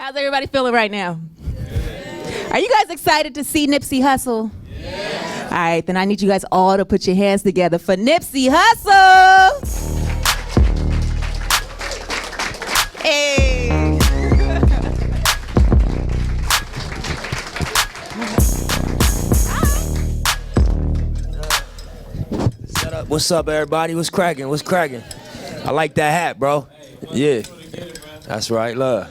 How's everybody feeling right now? Are you guys excited to see Nipsey Hussle? All right, then I need you guys all to put your hands together for Nipsey Hussle. Hey. What's up, everybody? What's cracking? What's cracking? I like that hat, bro. Yeah. That's right. Love.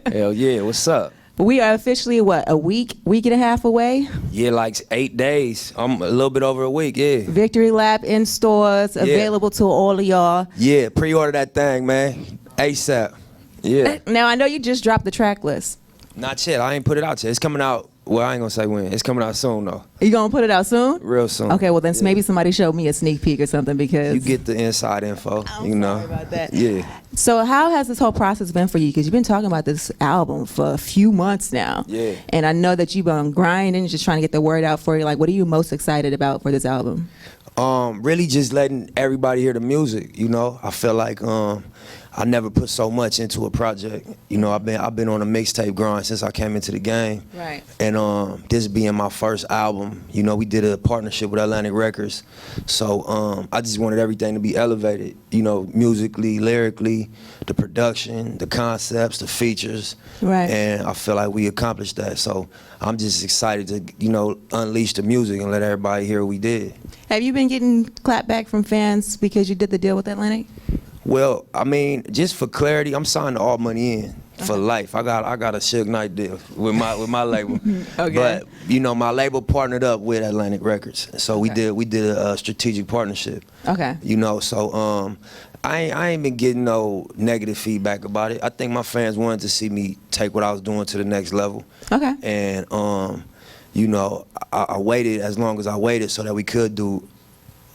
Hell yeah. What's up? We are officially, what, a week and a half away? Yeah, like 8 days. I'm a little bit over a week, yeah. Victory Lap in stores, available to all of y'all. Yeah, pre-order that thing, man. ASAP. Yeah. Now, I know you just dropped the track list. Not yet. I ain't put it out yet. It's coming out. Well, I ain't gonna say when. It's coming out soon, though. You gonna put it out soon? Real soon. Okay, well then maybe somebody showed me a sneak peek or something because you get the inside info. I'm sorry about that. Yeah. So how has this whole process been for you? Because you've been talking about this album for a few months now. Yeah. And I know that you've been grinding, just trying to get the word out for you. Like, what are you most excited about for this album? Really just letting everybody hear the music. You know, I feel like I never put so much into a project. You know, I've been on a mixtape grind since I came into the game. Right. And this being my first album, you know, we did a partnership with Atlantic Records. So I just wanted everything to be elevated, you know, musically, lyrically, the production, the concepts, the features. Right. And I feel like we accomplished that. So I'm just excited to, you know, unleash the music and let everybody hear what we did. Have you been getting clap back from fans because you did the deal with Atlantic? Well, I mean, just for clarity, I'm signed to All Money In for life. I got a Suge Knight deal with my label. Okay. But you know, my label partnered up with Atlantic Records, so we did a strategic partnership. Okay. You know, so I ain't been getting no negative feedback about it. I think my fans wanted to see me take what I was doing to the next level. Okay. And you know, I waited as long as I waited so that we could do,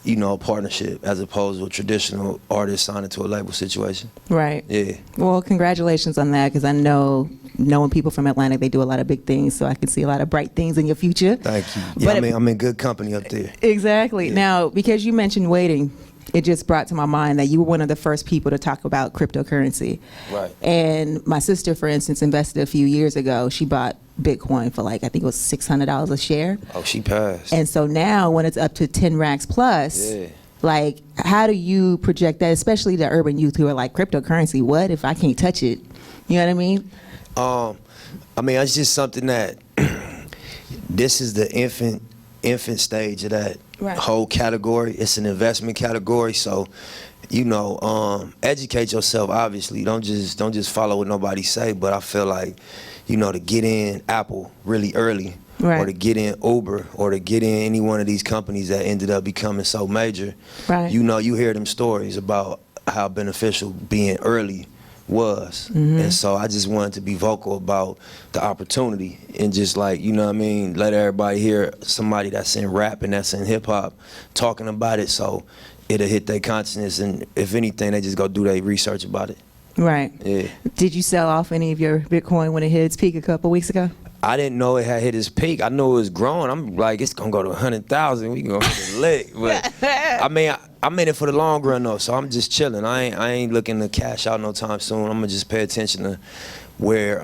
you know, a partnership as opposed to a traditional artist signing to a label situation. Right. Yeah. Well, congratulations on that, because I know, knowing people from Atlantic, they do a lot of big things, so I can see a lot of bright things in your future. Thank you. Yeah, but I'm in good company up there. Exactly. Yeah. Now, because you mentioned waiting, it just brought to my mind that you were one of the first people to talk about cryptocurrency. Right. And my sister, for instance, invested a few years ago. She bought Bitcoin for like, I think it was $600 a share. Oh, she passed. And so now when it's up to 10 racks plus, like, how do you project that, especially the urban youth who are like, cryptocurrency, what if I can't touch it? You know what I mean? I mean, it's just something that this is the infant stage of that whole category. It's an investment category, so you know, educate yourself. Obviously, don't just follow what nobody say. But I feel like, you know, to get in Apple really early, or to get in Uber, or to get in any one of these companies that ended up becoming so major, you know, you hear them stories about how beneficial being early was. And so I just wanted to be vocal about the opportunity and just, like, you know what I mean, let everybody hear somebody that's in rap and that's in hip hop talking about it, so it'll hit their consciousness, and if anything, they just go do their research about it. Right. Yeah. Did you sell off any of your Bitcoin when it hit its peak a couple weeks ago? I didn't know it had hit its peak. I knew it was growing. I'm like, it's gonna go to 100,000. We can go hit it lit. But I mean, I'm in it for the long run though, so I'm just chilling. I ain't looking to cash out no time soon. I'm gonna just pay attention to where,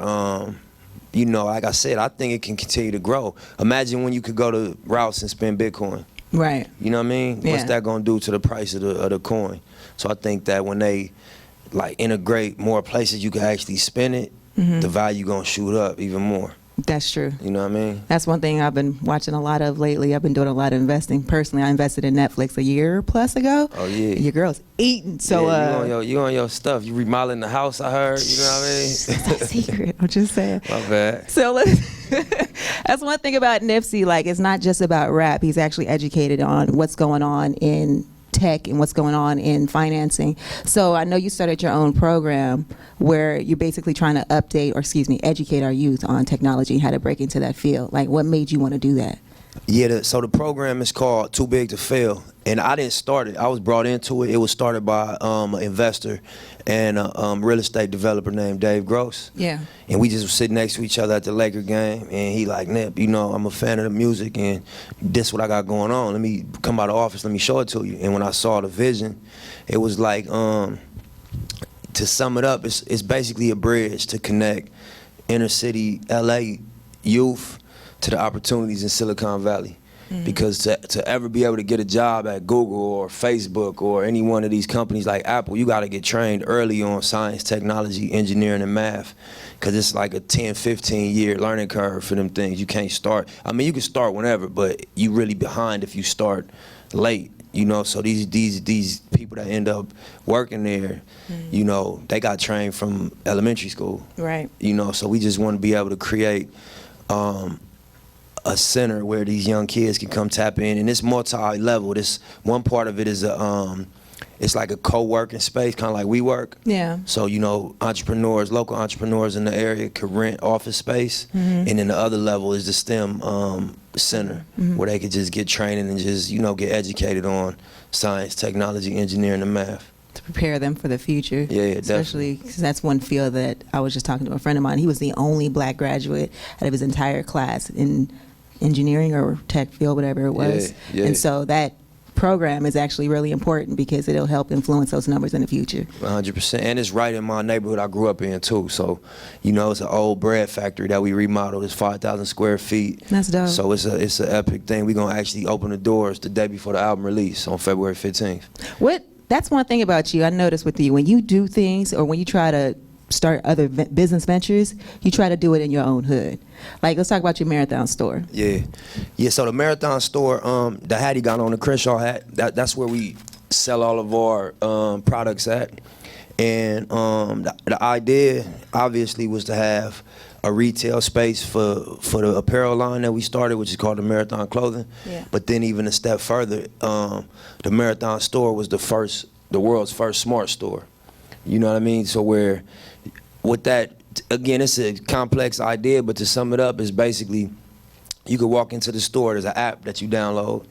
you know, like I said, I think it can continue to grow. Imagine when you could go to Rouse and spend Bitcoin. Right. You know what I mean? Yeah. What's that gonna do to the price of the coin? So I think that when they like integrate more places you can actually spend it, the value gonna shoot up even more. That's true. You know what I mean? That's one thing I've been watching a lot of lately. I've been doing a lot of investing. Personally, I invested in Netflix a year plus ago. Oh yeah. Your girl's eating. So yeah, you on your stuff. You remodeling the house, I heard. You know what I mean? It's not a secret. I'm just saying. My bad. So that's one thing about Nipsey. Like, it's not just about rap. He's actually educated on what's going on in tech and what's going on in financing. So I know you started your own program where you're basically trying to update, or excuse me, educate our youth on technology and how to break into that field. Like, what made you want to do that? Yeah, so the program is called Too Big to Fail, and I didn't start it. I was brought into it. It was started by an investor and a real estate developer named Dave Gross. Yeah. And we just were sitting next to each other at the Laker game, and he like, Nip, you know, I'm a fan of the music, and this what I got going on. Let me come out of the office, let me show it to you. And when I saw the vision, it was like, to to sum it up, it's basically a bridge to connect inner city LA youth to the opportunities in Silicon Valley. Because to ever be able to get a job at Google or Facebook or any one of these companies like Apple, you got to get trained early on science, technology, engineering, and math. Because it's like a 10, 15-year learning curve for them things. You can't start. I mean, you can start whenever, but you really behind if you start late. You know, so these people that end up working there, you know, they got trained from elementary school. Right. You know, so we just want to be able to create a center where these young kids can come tap in, and it's multi-level. This one part of it is it's like a co-working space, kind of like WeWork. Yeah. So, you know, entrepreneurs, local entrepreneurs in the area could rent office space, and then the other level is the STEM center, where they could just get training and just, you know, get educated on science, technology, engineering, and math. To prepare them for the future. Yeah, especially because that's one field that I was just talking to a friend of mine. He was the only black graduate out of his entire class in engineering or tech field, whatever it was. Yeah. And so that program is actually really important because it'll help influence those numbers in the future. 100%, and it's right in my neighborhood I grew up in too. So, you know, it's an old bread factory that we remodeled. It's 5,000 square feet. That's dope. So it's an epic thing. We're gonna actually open the doors the day before the album release on February 15th. That's one thing about you I noticed with you. When you do things or when you try to start other business ventures, you try to do it in your own hood. Like, let's talk about your Marathon store. Yeah. So the Marathon store, the hat he got on, the Crenshaw hat, that's where we sell all of our products at. And the idea, obviously, was to have a retail space for the apparel line that we started, which is called the Marathon Clothing. Yeah. But then even a step further, the Marathon store was the world's first smart store. You know what I mean? So where, with that, again, it's a complex idea, but to sum it up, is basically you could walk into the store, there's an app that you download,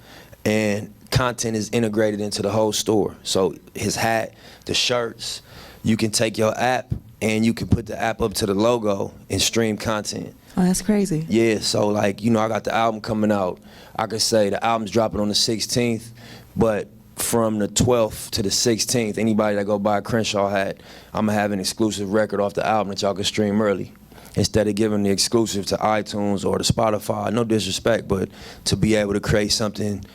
and content is integrated into the whole store. So his hat, the shirts, you can take your app and you can put the app up to the logo and stream content. Oh, that's crazy. Yeah, so like, you know, I got the album coming out. I could say the album's dropping on the 16th, but from the 12th to the 16th, anybody that go buy a Crenshaw hat, I'm gonna have an exclusive record off the album that y'all can stream early. Instead of giving the exclusive to iTunes or to Spotify, no disrespect, but to be able to create something,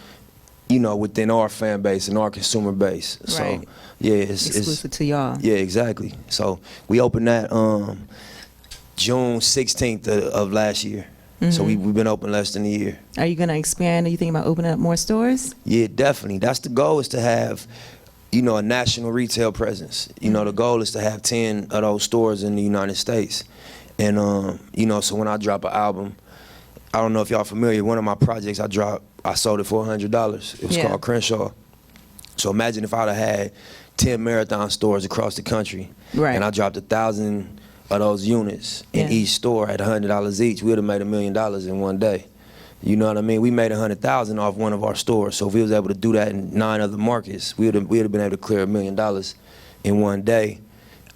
you know, within our fan base and our consumer base. Right. So yeah, it's exclusive to y'all. Yeah, exactly. So we opened that June 16th of last year. So we've been open less than a year. Are you gonna expand? Are you thinking about opening up more stores? Yeah, definitely. That's the goal, is to have, you know, a national retail presence. You know, the goal is to have 10 of those stores in the United States. And, you know, so when I drop an album, I don't know if y'all familiar, one of my projects I sold it for $100. It was called Crenshaw. So imagine if I'd have had 10 Marathon stores across the country, and I dropped 1,000 of those units in each store at $100 each, we would have made $1 million in one day. You know what I mean? We made 100,000 off one of our stores. So if we was able to do that in 9 other markets, we would have been able to clear $1 million in one day,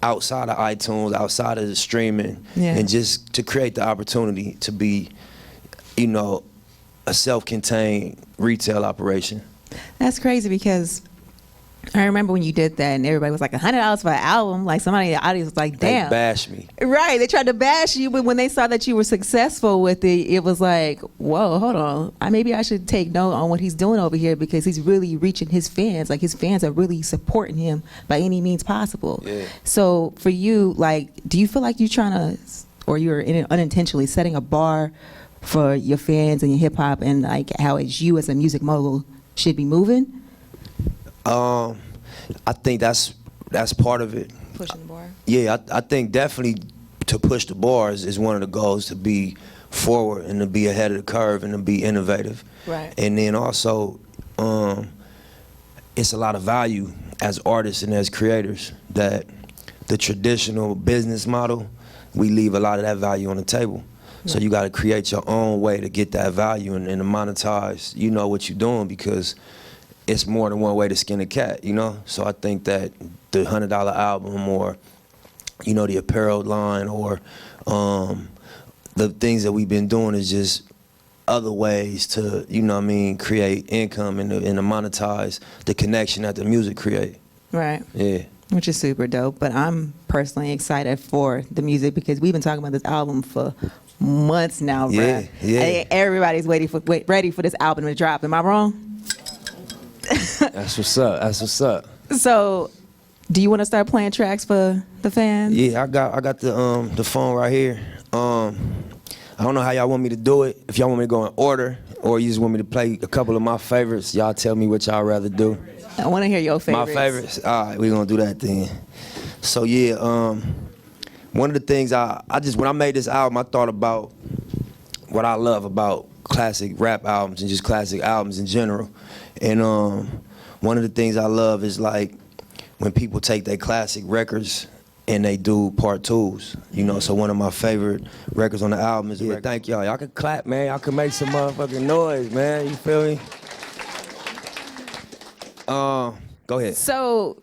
outside of iTunes, outside of the streaming, and just to create the opportunity to be, you know, a self-contained retail operation. That's crazy, because I remember when you did that and everybody was like $100 for an album. Like, somebody in the audience was like, damn. They bashed me. Right, they tried to bash you, but when they saw that you were successful with it, it was like, whoa, hold on. Maybe I should take note on what he's doing over here, because he's really reaching his fans. Like, his fans are really supporting him by any means possible. Yeah. So for you, like, do you feel like you're trying to, or you're unintentionally setting a bar for your fans and your hip hop, and like how as you as a music mogul should be moving? I think that's part of it. Pushing the bar? Yeah, I think definitely to push the bars is one of the goals, to be forward and to be ahead of the curve and to be innovative. Right. And then also, it's a lot of value as artists and as creators that the traditional business model, we leave a lot of that value on the table. Yeah. So you got to create your own way to get that value and to monetize, you know, what you're doing, because it's more than one way to skin a cat, you know? So I think that the $100 album, or, you know, the apparel line, or the things that we've been doing is just other ways to, you know what I mean, create income and to monetize the connection that the music create. Right. Yeah. Which is super dope. But I'm personally excited for the music because we've been talking about this album for months now, Yeah, bruh. yeah. Everybody's ready for this album to drop. Am I wrong? That's what's up. That's what's up. So, do you want to start playing tracks for the fans? Yeah, I got the phone right here. I don't know how y'all want me to do it. If y'all want me to go in order, or you just want me to play a couple of my favorites, y'all tell me what y'all rather do. I want to hear your favorites. My favorites? All right, we're going to do that then. So, yeah, one of the things when I made this album, I thought about what I love about classic rap albums and just classic albums in general. And one of the things I love is like when people take their classic records and they do part twos, you know. So one of my favorite records on the album is thank y'all. Y'all can clap, man. Y'all can make some motherfucking noise, man. You feel me? Go ahead. So,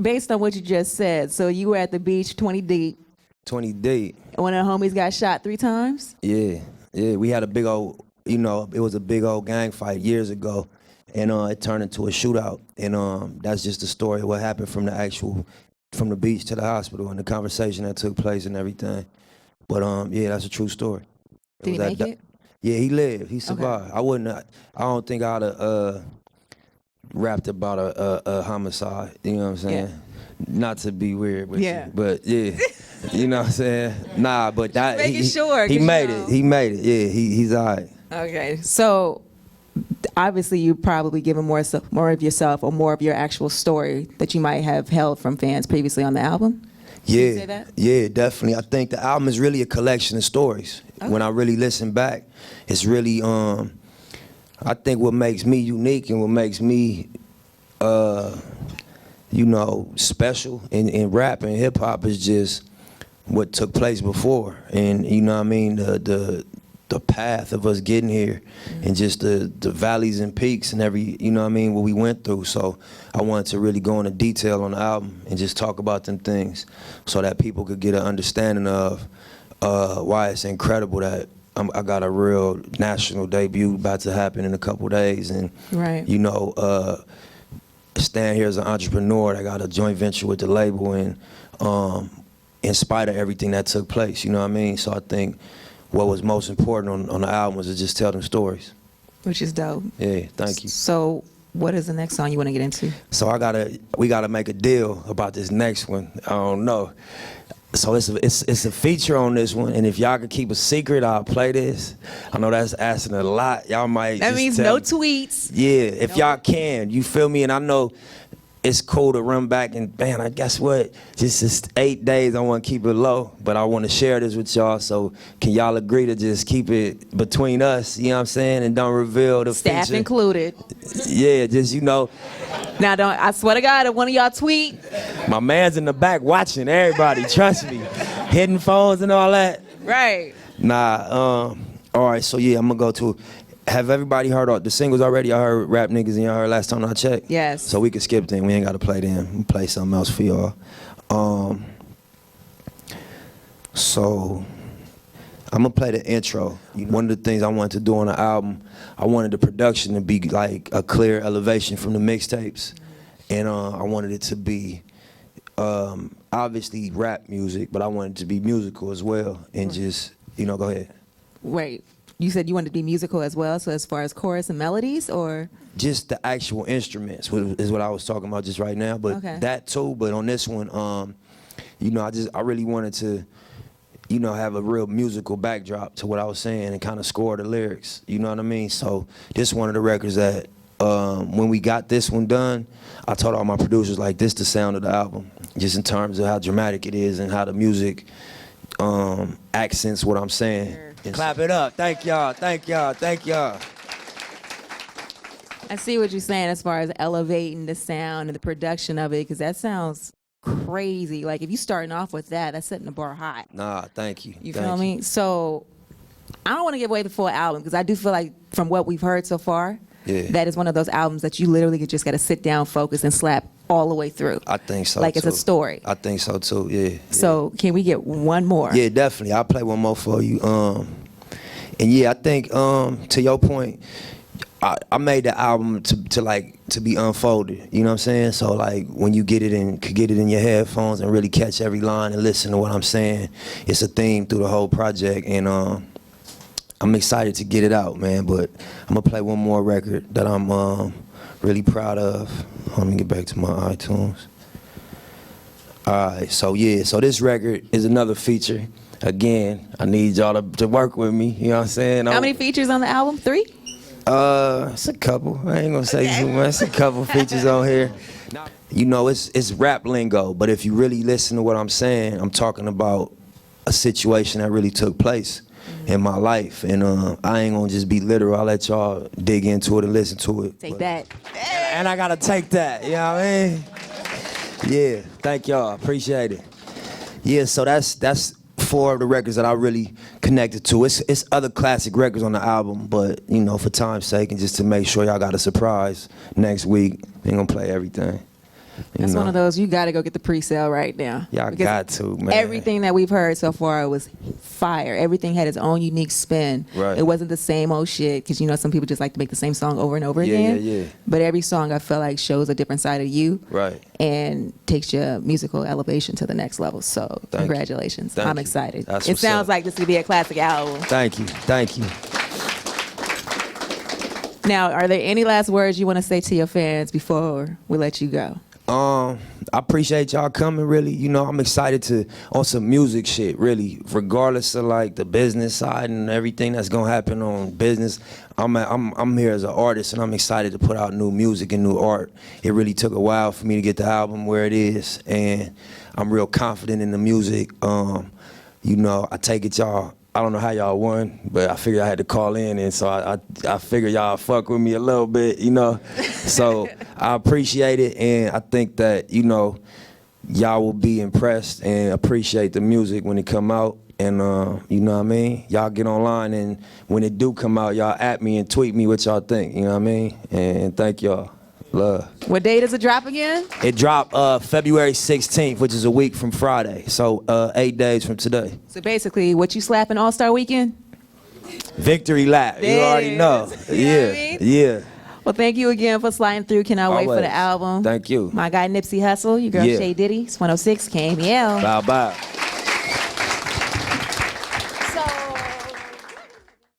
based on what you just said, so you were at the beach 20 deep. 20 deep. And one of the homies got shot 3 times? Yeah. We had a big old, it was a big old gang fight years ago. And it turned into a shootout. And that's just the story of what happened from the beach to the hospital and the conversation that took place and everything. But yeah, that's a true story. Did he make it? Yeah, he lived. He survived. Okay. I don't think I'd have rapped about a homicide. You know what I'm saying? Yeah. Not to be weird with you, but yeah. You know what I'm saying? Nah, but that he made it. He made it. Yeah, he's all right. Okay. So obviously you probably given more of yourself or more of your actual story that you might have held from fans previously on the album? Yeah. Can you say that? Yeah, definitely. I think the album is really a collection of stories. Okay. When I really listen back, it's really I think what makes me unique and what makes me special in rap and hip hop is just what took place before. And you know what I mean, the path of us getting here and just the valleys and peaks and what we went through. So I wanted to really go into detail on the album and just talk about them things so that people could get an understanding of why it's incredible that I got a real national debut about to happen in a couple days. And, stand here as an entrepreneur. I got a joint venture with the label and in spite of everything that took place, you know what I mean? So I think what was most important on the album was to just tell them stories. Which is dope. Yeah, thank you. So what is the next song you want to get into? So we gotta make a deal about this next one. I don't know. So it's a feature on this one, and if y'all could keep a secret, I'll play this. I know that's asking a lot. Y'all might. That means no tweets. Yeah, if y'all can, you feel me? And I know it's cool to run back and man, I guess what? Just 8 days, I want to keep it low, but I want to share this with y'all. So can y'all agree to just keep it between us? You know what I'm saying? And don't reveal the staff feature. Included. Yeah, just Now, I swear to God, if one of y'all tweet. My man's in the back watching everybody, trust me. Hidden phones and all that. Right. Nah, all right, so yeah, I'm gonna go to, have everybody heard all the singles already? Y'all heard Rap Niggas and y'all heard Last Time I Checked? Yes. So we can skip them, we ain't gotta play them. We'll play something else for y'all. So I'm gonna play the intro. One of the things I wanted to do on the album, I wanted the production to be like a clear elevation from the mixtapes. And I wanted it to be obviously rap music, but I wanted it to be musical as well. And just, go ahead. Wait, you said you wanted to be musical as well, so as far as chorus and melodies, or? Just the actual instruments is what I was talking about just right now, but that too. But on this one, I really wanted to, have a real musical backdrop to what I was saying and kind of score the lyrics. You know what I mean? So this is one of the records that when we got this one done, I told all my producers, like, this the sound of the album, just in terms of how dramatic it is and how the music accents what I'm saying. Sure. Clap it up. Thank y'all. Thank y'all. Thank y'all. I see what you're saying as far as elevating the sound and the production of it, because that sounds crazy. Like, if you starting off with that, that's setting the bar high. Nah, thank you. You feel me? So I don't want to give away the full album, because I do feel like from what we've heard so far, that is one of those albums that you literally just got to sit down, focus, and slap all the way through. I think so, like too. It's a story. I think so, too, yeah. So can we get one more? Yeah, definitely. I'll play one more for you. And yeah, I think, to your point, I made the album to be unfolded. You know what I'm saying? So like when you could get it in your headphones and really catch every line and listen to what I'm saying. It's a theme through the whole project, and I'm excited to get it out, man. But I'm gonna play one more record that I'm really proud of. Let me get back to my iTunes. Alright, so this record is another feature. Again, I need y'all to work with me, you know what I'm saying? How many features on the album? 3? It's a couple. I ain't gonna say too much. It's a couple features on here. You know, it's rap lingo, but if you really listen to what I'm saying, I'm talking about a situation that really took place in my life, and I ain't gonna just be literal. I'll let y'all dig into it and listen to it. Take that. And I gotta take that, you know what I mean? Yeah, thank y'all. Appreciate it. Yeah, so that's 4 of the records that I really connected to. It's other classic records on the album, but you know, for time's sake and just to make sure y'all got a surprise next week, ain't gonna play everything. That's one of those you got to go get the pre-sale right now. Y'all got to, man. Everything that we've heard so far was fire. Everything had its own unique spin. Right. It wasn't the same old shit, because you know some people just like to make the same song over and over again. Yeah. But every song I feel like shows a different side of you. Right. And takes your musical elevation to the next level. So congratulations. I'm excited. It sounds like this could be a classic album. Thank you. Now, are there any last words you want to say to your fans before we let you go? I appreciate y'all coming, really. You know, I'm excited on some music shit, really. Regardless of like the business side and everything that's gonna happen on business, I'm here as an artist, and I'm excited to put out new music and new art. It really took a while for me to get the album where it is, and I'm real confident in the music. You know, I take it y'all, I don't know how y'all won, but I figured I had to call in, and so I figured y'all fuck with me a little bit, you know. So I appreciate it, and I think that, you know, y'all will be impressed and appreciate the music when it come out. And you know what I mean? Y'all get online, and when it do come out, y'all at me and tweet me what y'all think, you know what I mean? And thank y'all. Love. What day does it drop again? It dropped February 16th, which is a week from Friday. So 8 days from today. So basically, what you slapping All-Star Weekend? Victory lap. You already know. Yeah. Well, thank you again for sliding through. Cannot wait for the album. Thank you. My guy Nipsey Hussle, your girl Shay Diddy. It's 106 KMEL. Bye.